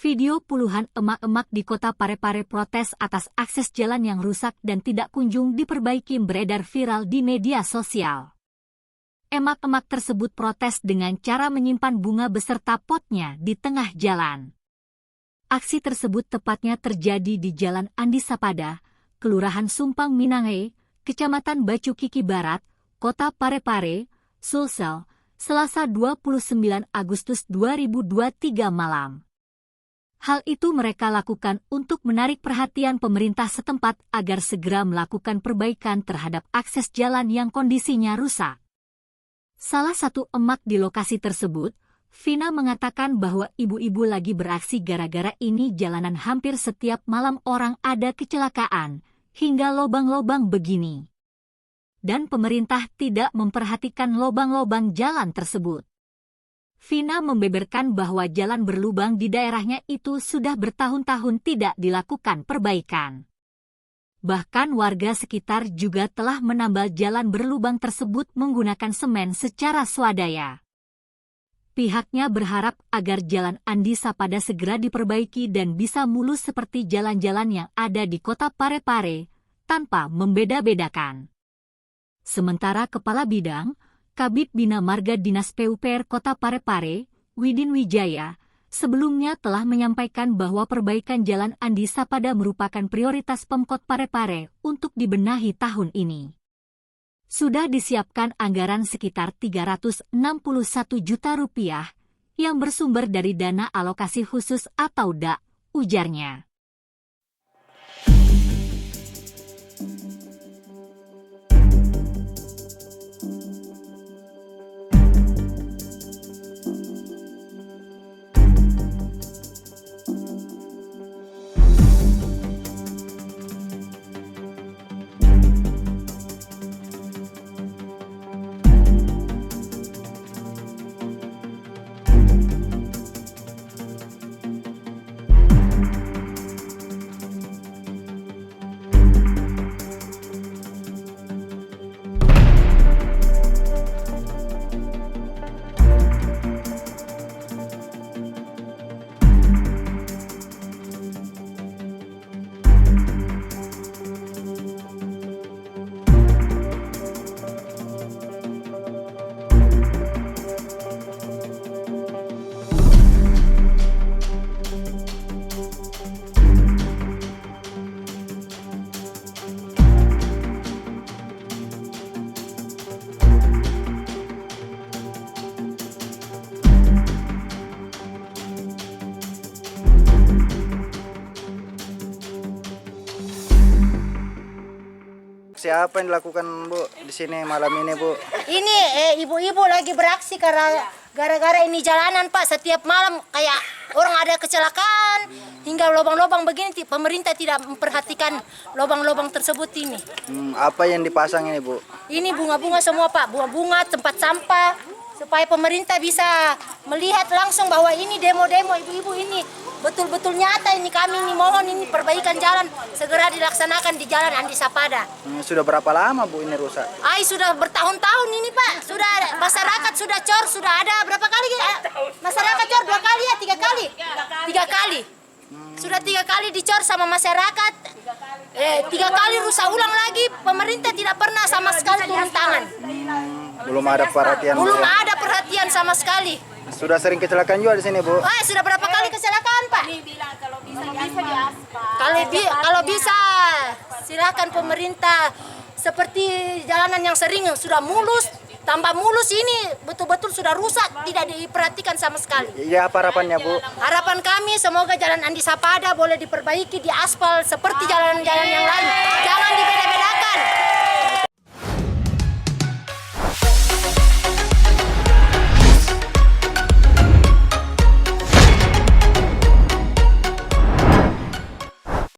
Video puluhan emak-emak di kota Parepare protes atas akses jalan yang rusak dan tidak kunjung diperbaiki beredar viral di media sosial. Emak-emak tersebut protes dengan cara menyimpan bunga beserta potnya di tengah jalan. Aksi tersebut tepatnya terjadi di Jalan Andi Sapada, Kelurahan Sumpang Minangai, Kecamatan Bacu Kiki Barat, Kota Parepare, Sulsel, Selasa 29 Agustus 2023 malam. Hal itu mereka lakukan untuk menarik perhatian pemerintah setempat agar segera melakukan perbaikan terhadap akses jalan yang kondisinya rusak. Salah satu emak di lokasi tersebut, Vina, mengatakan bahwa ibu-ibu lagi beraksi gara-gara ini jalanan hampir setiap malam orang ada kecelakaan, hingga lobang-lobang begini. Dan pemerintah tidak memperhatikan lobang-lobang jalan tersebut. Vina membeberkan bahwa jalan berlubang di daerahnya itu sudah bertahun-tahun tidak dilakukan perbaikan. Bahkan warga sekitar juga telah menambal jalan berlubang tersebut menggunakan semen secara swadaya. Pihaknya berharap agar Jalan Andi Sapada segera diperbaiki dan bisa mulus seperti jalan-jalan yang ada di kota Parepare, tanpa membeda-bedakan. Sementara Kepala Bidang Kabid Bina Marga Dinas PUPR Kota Parepare, Widin Wijaya, sebelumnya telah menyampaikan bahwa perbaikan Jalan Andi Sapada merupakan prioritas Pemkot Parepare untuk dibenahi tahun ini. Sudah disiapkan anggaran sekitar 361 juta rupiah yang bersumber dari dana alokasi khusus atau DA, ujarnya. Siapa yang dilakukan, Bu, di sini malam ini, Bu? Ini ibu-ibu lagi beraksi karena gara-gara ini jalanan, Pak. Setiap malam kayak orang ada kecelakaan hingga lubang-lubang begini. Pemerintah tidak memperhatikan lubang-lubang tersebut ini. Apa yang dipasang ini, Bu? Ini bunga-bunga semua, Pak. Bunga-bunga, tempat sampah. Supaya pemerintah bisa melihat langsung bahwa ini demo-demo ibu-ibu ini betul-betul nyata. Ini kami ini mohon ini perbaikan jalan segera dilaksanakan di Jalan Andi Sapada. Sudah berapa lama, Bu, ini rusak? Sudah bertahun-tahun ini, Pak. Sudah masyarakat sudah cor, sudah ada berapa kali ya? Masyarakat cor 2 kali ya, 3 kali? 3 kali. Sudah 3 kali dicor sama masyarakat. 3 kali rusak ulang lagi. Pemerintah tidak pernah sama sekali turun tangan. Belum ada perhatian. Belum ada perhatian sama sekali. Sudah sering kecelakaan juga di sini, Bu? Sudah berapa kali kecelakaan, Pak? Kalau bisa silakan pemerintah seperti jalanan yang sering sudah mulus, tambah mulus ini betul-betul sudah rusak, tidak diperhatikan sama sekali. Iya, apa harapannya, Bu? Harapan kami semoga Jalan Andi Sapada boleh diperbaiki di aspal seperti jalan-jalan yang lain. Jangan dibeda-bedakan.